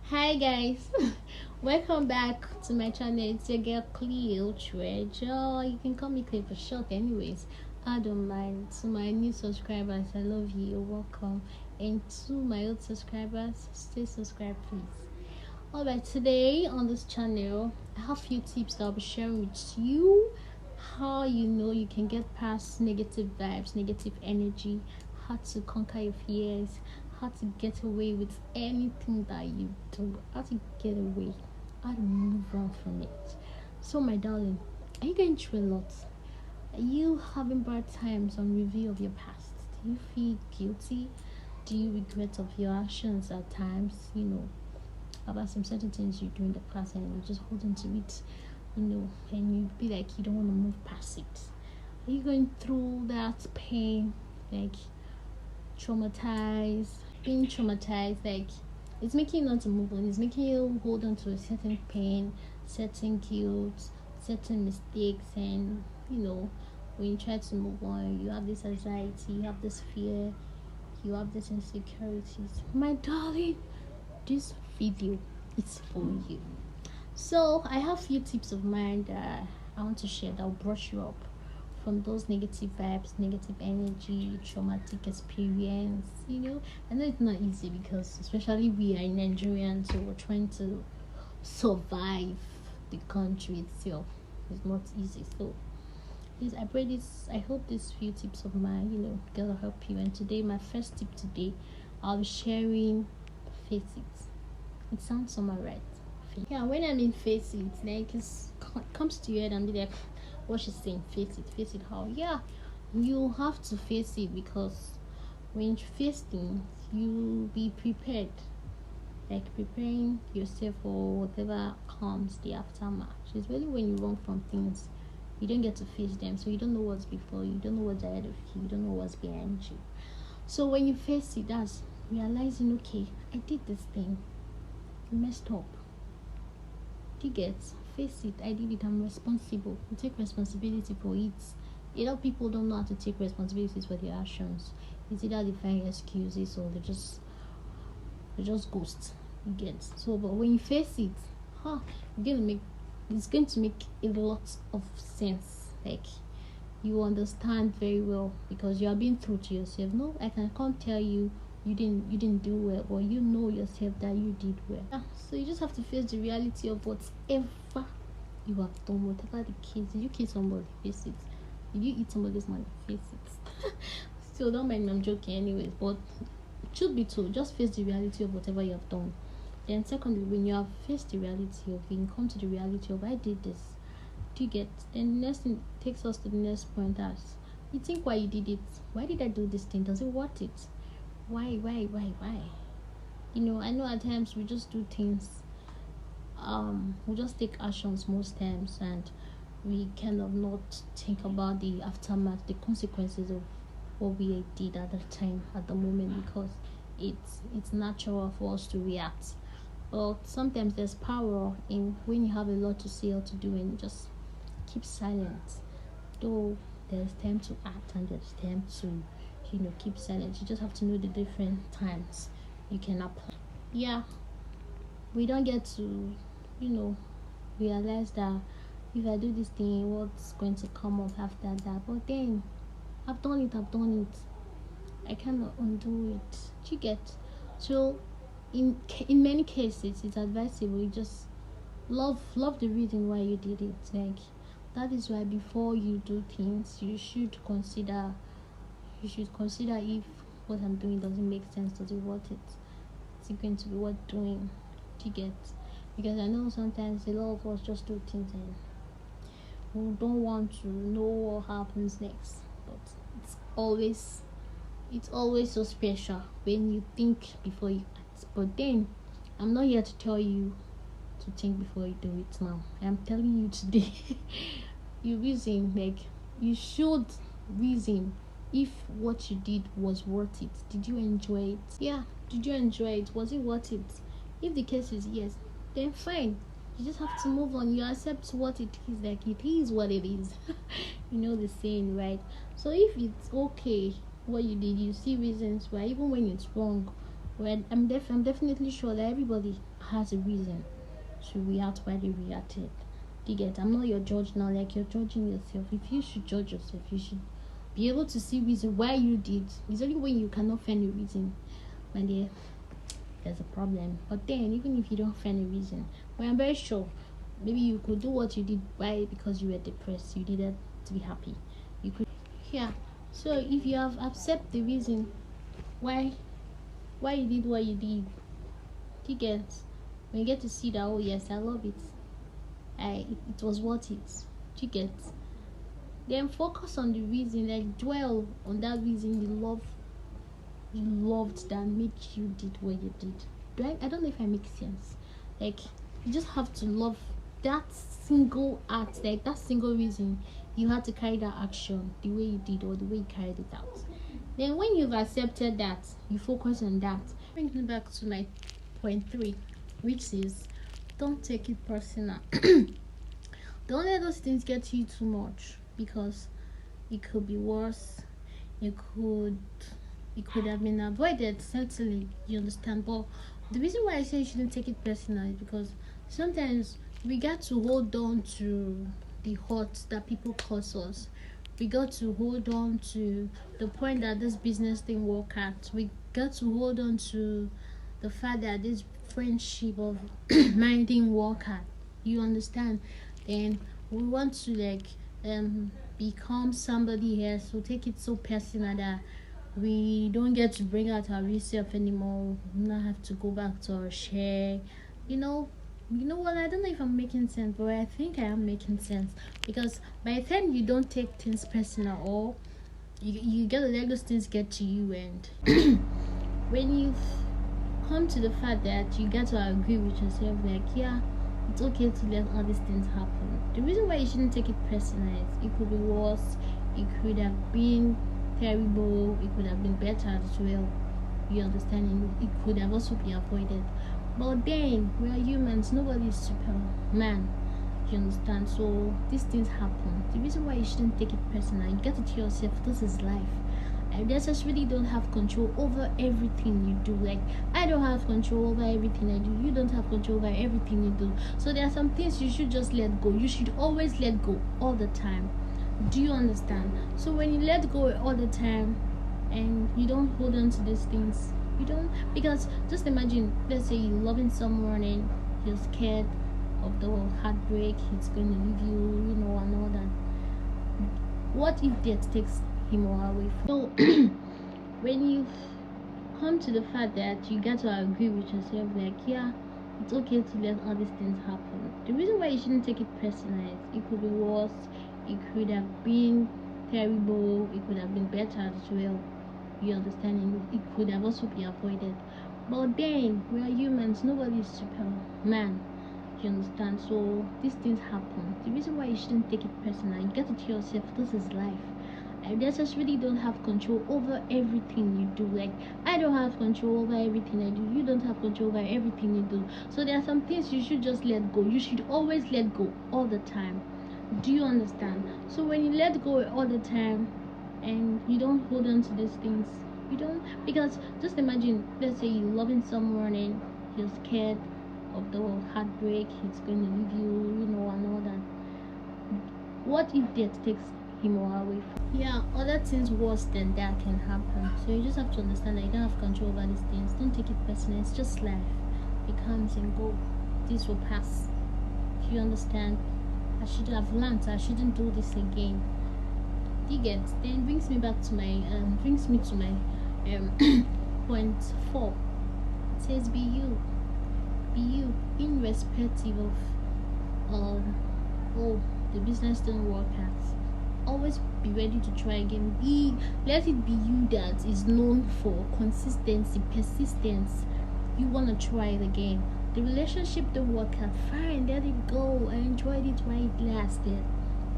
Hi guys, welcome back to my channel. It's your girl Cleo Treasure. You can call me Cleo for short, anyways. I don't mind. To my new subscribers, I love you. You're welcome. And to my old subscribers, stay subscribed, please. Alright, today on this channel, I have a few tips that I'll be sharing with you. How you know you can get past negative vibes, negative energy, how to conquer your fears, how to get away with anything that you do, how to get away, how to move on from it. So, my darling, are you going through a lot? Are you having bad times on review of your past? Do you feel guilty? Do you regret of your actions at times? About some certain things you do in the past and you just hold on to it, and you be like you don't want to move past it. Are you going through that pain, like traumatized, being traumatized, like it's making you not to move on, it's making you hold on to a certain pain, certain guilt, certain mistakes, and when you try to move on, you have this anxiety, you have this fear, you have this insecurities. My darling, this video is for you. So I have few tips of mine that I want to share that will brush you up from those negative vibes, negative energy, traumatic experience. I know it's not easy because especially we are Nigerians, so we're trying to survive the country itself. It's not easy. So please, I hope these few tips of mine, gonna help you. And today, my first tip today, I'll be sharing face it. It sounds somehow right. Yeah, when I mean face it, like it comes to your head and be like, what she's saying, face it how? Yeah, you have to face it because when you face things, you be prepared, like preparing yourself for whatever comes the aftermath. It's really when you run from things, you don't get to face them, so you don't know what's before you, don't know what's ahead of you, you don't know what's behind you. So when you face it, that's realizing, okay, I did this thing, I messed up. You get, face it, I did it, I'm responsible. You take responsibility for it. A lot of people don't know how to take responsibilities for their actions. It's either they find excuses or they just ghost. You get, so but when you face it, it's going to make a lot of sense. Like you understand very well because you are being true to yourself. No, I can't tell you you didn't do well, or you know yourself that you did well. So you just have to face the reality of whatever you have done, whatever the case. Did you kill somebody? Face it. Did you eat somebody's money? Face it. So don't mind me, I'm joking anyways, but truth be told, just face the reality of whatever you have done. Then secondly, when you have faced the reality of it, come to the reality of I did this, do you get? Then the next thing takes us to the next point. As you think why you did it, why did I do this thing, does it worth it? Why? I know at times we just do things, we just take actions most times, and we kind of not think about the aftermath, the consequences of what we did at the time, at the moment, because it's natural for us to react. But sometimes there's power in when you have a lot to say or to do and just keep silent. Though there's time to act and there's time to keep silent. You just have to know the different times you can apply. Yeah, we don't get to realize that if I do this thing, what's going to come up after that. But then I've done it, I cannot undo it. Do you get? So in many cases it's advisable you just love the reason why you did it. Like that is why before you do things, you should consider if what I'm doing doesn't make sense, does it worth it, is it going to be worth doing. Do you get? Because I know sometimes a lot of us just do things and we don't want to know what happens next. But it's always so special when you think before you act. But then I'm not here to tell you to think before you do it now. I'm telling you today you reason, like you should reason if what you did was worth it. Did you enjoy it? Yeah, did you enjoy it? Was it worth it? If the case is yes, then fine. You just have to move on. You accept what it is. Like it is what it is. You know the saying, right? So if it's okay what you did, you see reasons why, even when it's wrong. Well, I'm definitely sure that everybody has a reason to react why they reacted. Do you get? I'm not your judge now, like you're judging yourself. If you should judge yourself, you should be able to see reason why you did. It's only when you cannot find a reason when there's a problem. But then, even if you don't find a reason, well, I'm very sure maybe you could do what you did. Why? Because you were depressed. You needed to be happy. You could, yeah. So if you have accept the reason why you did what you did, you get, when you get to see that, oh yes, I love it. It was worth it. You get. Then focus on the reason, like dwell on that reason you loved that made you did what you did. I don't know if I make sense. Like, you just have to love that single act, like that single reason you had to carry that action the way you did or the way you carried it out. Then when you've accepted that, you focus on that. Brings me back to my point 3, which is don't take it personal. Don't let those things get to you too much, because it could be worse. It could have been avoided, certainly, you understand. But the reason why I say you shouldn't take it personal is because sometimes we got to hold on to the hurt that people cause us. We got to hold on to the point that this business didn't work out. We got to hold on to the fact that this friendship of mine didn't work out. You understand? Then we want to become somebody else. So take it so personal that we don't get to bring out our real self anymore. We not have to go back to our share. You know what? I don't know if I'm making sense, but I think I am making sense, because by the time you don't take things personal, or you get to let those things get to you, and when you come to the fact that you get to agree with yourself, like, yeah, it's okay to let all these things happen. The reason why you shouldn't take it personal is it could be worse. It could have been terrible. It could have been better as well. You understand? It could have also been avoided. But then we are humans. Nobody is Superman. You understand? So these things happen. The reason why you shouldn't take it personal, you get to tell yourself this is life. I necessarily don't have control over everything you do. Like, I don't have control over everything I do. You don't have control over everything you do. So there are some things you should just let go. You should always let go all the time. Do you understand? So when you let go all the time and you don't hold on to these things, you don't, because just imagine, let's say you're loving someone and you're scared of the heartbreak, it's going to leave you, and all that. What if death takes him or her away from you? So when you come to the fact that you get to agree with yourself, like, yeah, it's okay to let all these things happen. The reason why you shouldn't take it personal is it could be worse. It could have been terrible. It could have been better as well. You understand? It could have also been avoided. But then we are humans. Nobody is Superman. You understand? So these things happen. The reason why you shouldn't take it personal, you get to tell yourself this is life. I necessarily don't have control over everything you do. Like, I don't have control over everything I do. You don't have control over everything you do. So there are some things you should just let go. You should always let go all the time. Do you understand? So when you let go all the time and you don't hold on to these things, you don't, because just imagine, let's say you're loving someone and you're scared of the heartbreak, it's going to leave you, and all that. What if death takes him or her away from you? Yeah, other things worse than that can happen. So you just have to understand that you don't have control over these things. Don't take it personal. It's just life. It comes and go. This will pass. Do you understand? I should have learned. I shouldn't do this again. Do you get? Then brings me to my point 4. It says be you, irrespective of the business didn't work out. Always be ready to try again. Let it be you that is known for consistency, persistence. You want to try it again. The relationship didn't work out, fine, let it go. I enjoyed it while it lasted.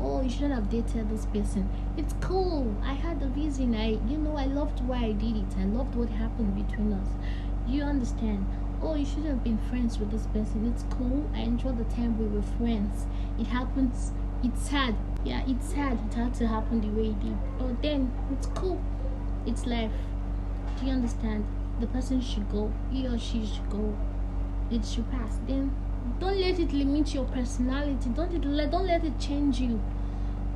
Oh, you shouldn't have dated this person. It's cool. I had a reason. I loved why I did it. I loved what happened between us. You understand? Oh, you shouldn't have been friends with this person. It's cool. I enjoyed the time we were friends. It happens. It's sad. Yeah, it's sad. It had to happen the way it did. But then, it's cool. It's life. Do you understand? The person should go. He or she should go. it should pass. Then don't let it limit your personality. Don't let it change you.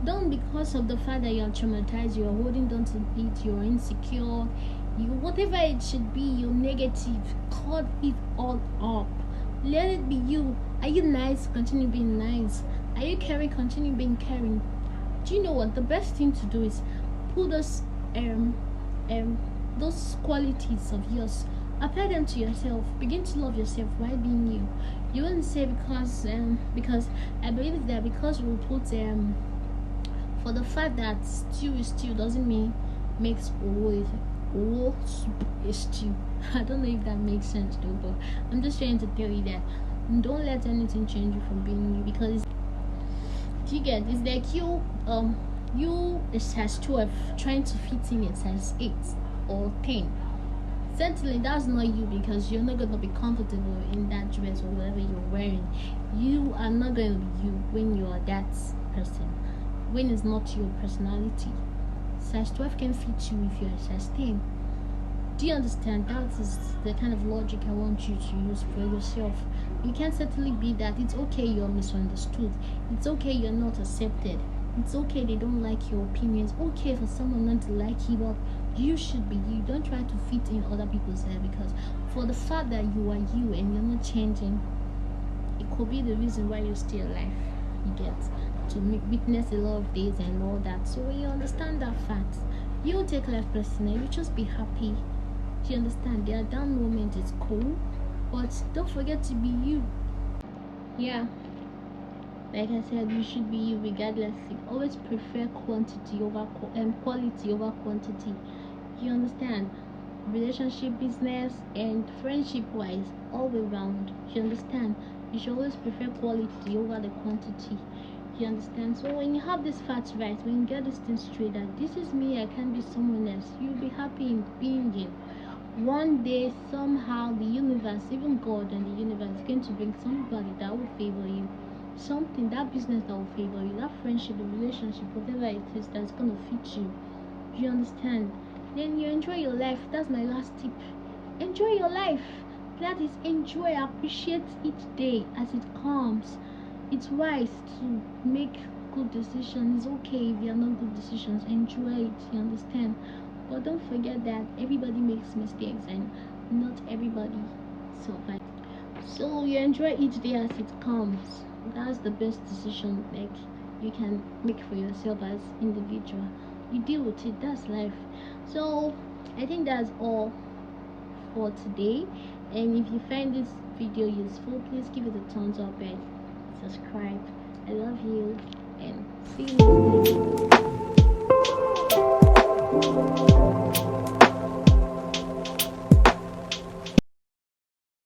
Don't, because of the fact that you're traumatized, you're holding on to it, you're insecure, you whatever it should be, you're negative, cut it all up. Let it be you. Are you nice? Continue being nice. Are you caring? Continue being caring. Do you know what the best thing to do is? Put those qualities of yours, apply them to yourself. Begin to love yourself while being you. You wouldn't say because I believe that because we put for the fact that stew is stew doesn't mean makes soup is stew. I don't know if that makes sense though, but I'm just trying to tell you that don't let anything change you from being you. Because do you get, it's like you a size 12 trying to fit in a size 8 or 10. Certainly that's not you, because you're not going to be comfortable in that dress or whatever you're wearing. You are not going to be you when you are that person, when it's not your personality. Size 12 can fit you if you're a size 10. Do you understand? That is the kind of logic I want you to use for yourself. You can certainly be that. It's okay you're misunderstood. It's okay you're not accepted. It's okay they don't like your opinions. Okay for someone not to like you, but you should be you. Don't try to fit in other people's head, because for the fact that you are you and you're not changing, it could be the reason why you're still alive. You get to witness a lot of days and all that. So when you understand that fact, you don't take life personally. You just be happy. Do you understand? There are down moments, it's cool, but don't forget to be you. Yeah, like I said, you should be you regardless. You always prefer quantity over quality over quantity. You understand? Relationship, business, and friendship wise, all the way around. You understand? You should always prefer quality over the quantity. You understand? So when you have this facts right, when you get this thing straight, that this is me, I can't be someone else, you'll be happy in being it. One day, somehow, the universe, even God and the universe, is going to bring somebody that will favor you. Something, that business that will favor you, that friendship, the relationship, whatever it is that's gonna fit you. Do you understand? Then you enjoy your life. That's my last tip. Enjoy your life. That is, enjoy, appreciate each day as it comes. It's wise to make good decisions. It's okay if you're not good decisions. Enjoy it. You understand? But don't forget that everybody makes mistakes and not everybody survives. So you enjoy each day as it comes. That's the best decision like you can make for yourself as individual. You deal with it. That's life. So I think that's all for today. And if you find this video useful, please give it a thumbs up and subscribe. I love you and see you next time.